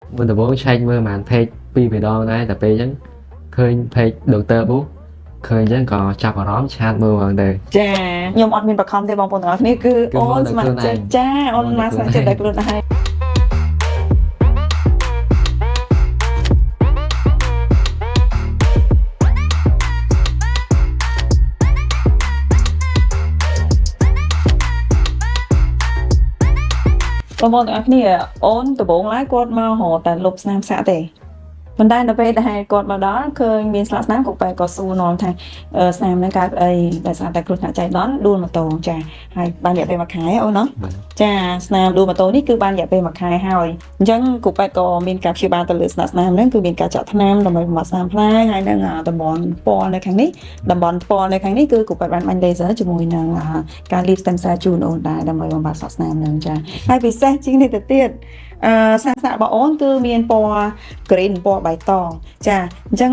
mình từ bố tranh mơ màn phê pi về đo nàyแต่ไปยังเคยเพจดอกเตอร์บุ๊กเคยยังก่อจับร้อมชาติมือวางเดยចាខ្ញុំអត់មានបខំទេបងប្អូនទាំងអស់គ្នាគឺអូនស្ម័គ្រចិត្តចាអូនមកស្ម័គ្រចិត្តតែខ្លួនឯងបងប្អូនទាំងអស់គ្នាអូនដំបូងឡើយគាត់មករកតែលុបស្នាមសាក់ទេប៉ុន្តែនៅពេលដែលគាត់មកដល់ឃើញមានស្លាកស្នាមក៏បែរក៏សួរនាំថាស្នាមហ្នឹងកើតអីដោយសារតែគ្រោះថ្នាក់ចៃដន្យដួលម៉ូតូចាហើយបានរយៈពេល1ខែអូនណាចាស្នាមដួលម៉ូតូនេះគឺបានរយៈពេល1ខែហើយអញ្ចឹងគូពេទ្យក៏មានការព្យាបាលទៅលើស្នាមហ្នឹងគឺមានការចាក់ថ្នាំដើម្បីបំបត្តិស្នាមផ្លែហើយនឹងតំបន់ពណ៌នៅខាងនេះតំបន់ពណ៌នៅខាងនេះគឺគូពេទ្យបានបាញ់ laser ជាមួយនឹងការលាប stem cell ជូនអូនដែរដើម្បីបំបត្តិស្នាមហ្នឹងចាហើយពិសេសជាងនេះទៅទៀតសាក់របស់អូនគឺមានពណ៌ green ពណ៌បៃតងចាអញ្ចឹង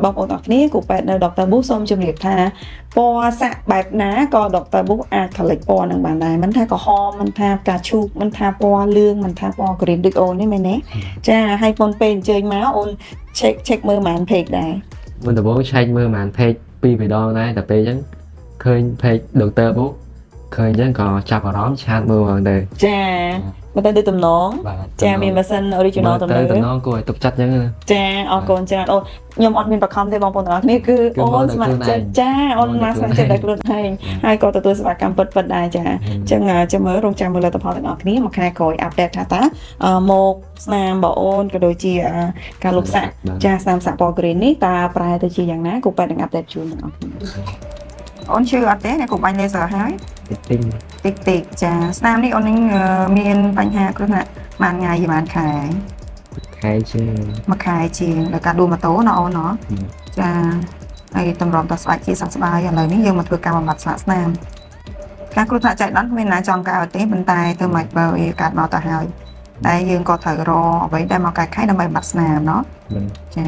បងប្អូនអរគ្នាគ្រូពេទ្យនៅដុកទ័រប៊ូសូមជម្រាបថាពណ៌សាក់បែបណាក៏ដុកទ័រប៊ូអាចខលិចពណ៌នឹងបានដែរមិនថាក្រហមមិនថាផ្កាឈូកមិនថាពណ៌លឿងមិនថាពណ៌ green ដូចអូននេះមែនទេចាហើយមុនពេលអញ្ជើញមកអូន check មើលម៉ាន page ដែរ mình từ bố tranh mơ màn phê pi về đo nàyแต่ไปยังเคยเพจดอกเตอร์บุ๊กเคยยังก่อจับร้อมชาติมือวางเดยចាមកទៅទំនងចាមានម៉ាស៊ីន original ទំនង តំណងគួរឲ្យទុកចិត្តចឹង ចាអរគុណច្រើនអូនខ្ញុំអត់មានបខំទេបងប្អូនទាំងអស់គ្នាគឺអូនស្ម័គ្រចិត្តចាអូនមកស្ម័គ្រចិត្តតែខ្លួនឯងហើយក៏ទទួលសេវាកម្មពិតៗដែរចាអញ្ចឹងចាំមើលរងចាំមើលលទ្ធផលទាំងអស់គ្នាមួយខែក្រោយអាប់ដេតថាតើមកស្នាមបងអូនក៏ដូចជាការលុបសាក់ចាស្នាមសាក់ពណ៌ green នេះតើប្រែទៅជាយ៉ាងណាគូពេទ្យនឹងអាប់ដេតជូនទាំងអស់គ្នាអូនជឿអត់ទេអ្នកគូបាញ់ laser ហើយ តិចចាស្នាមនេះអូននឹងមានបញ្ហាគ្រោះថ្នាក់បានថ្ងៃប៉ុន្មានខែ ខែជាង 1ខែជាងដល់ការដួលម៉ូតូណាអូនណាចាហើយតម្រុំតស្បែកជាសះស្បើយឥឡូវនេះយើងមកធ្វើការបំបត្តិស្លាកស្នាមការគ្រោះថ្នាក់ចៃដន្យគ្មានណាចង់កើតទេប៉ុន្តែធ្វើម៉េចបើវាកើតមកទៅហើយតែយើងក៏ត្រូវរកអ្វីដែលមកកែខៃដើម្បីបំបត្តិស្នាមណោះចា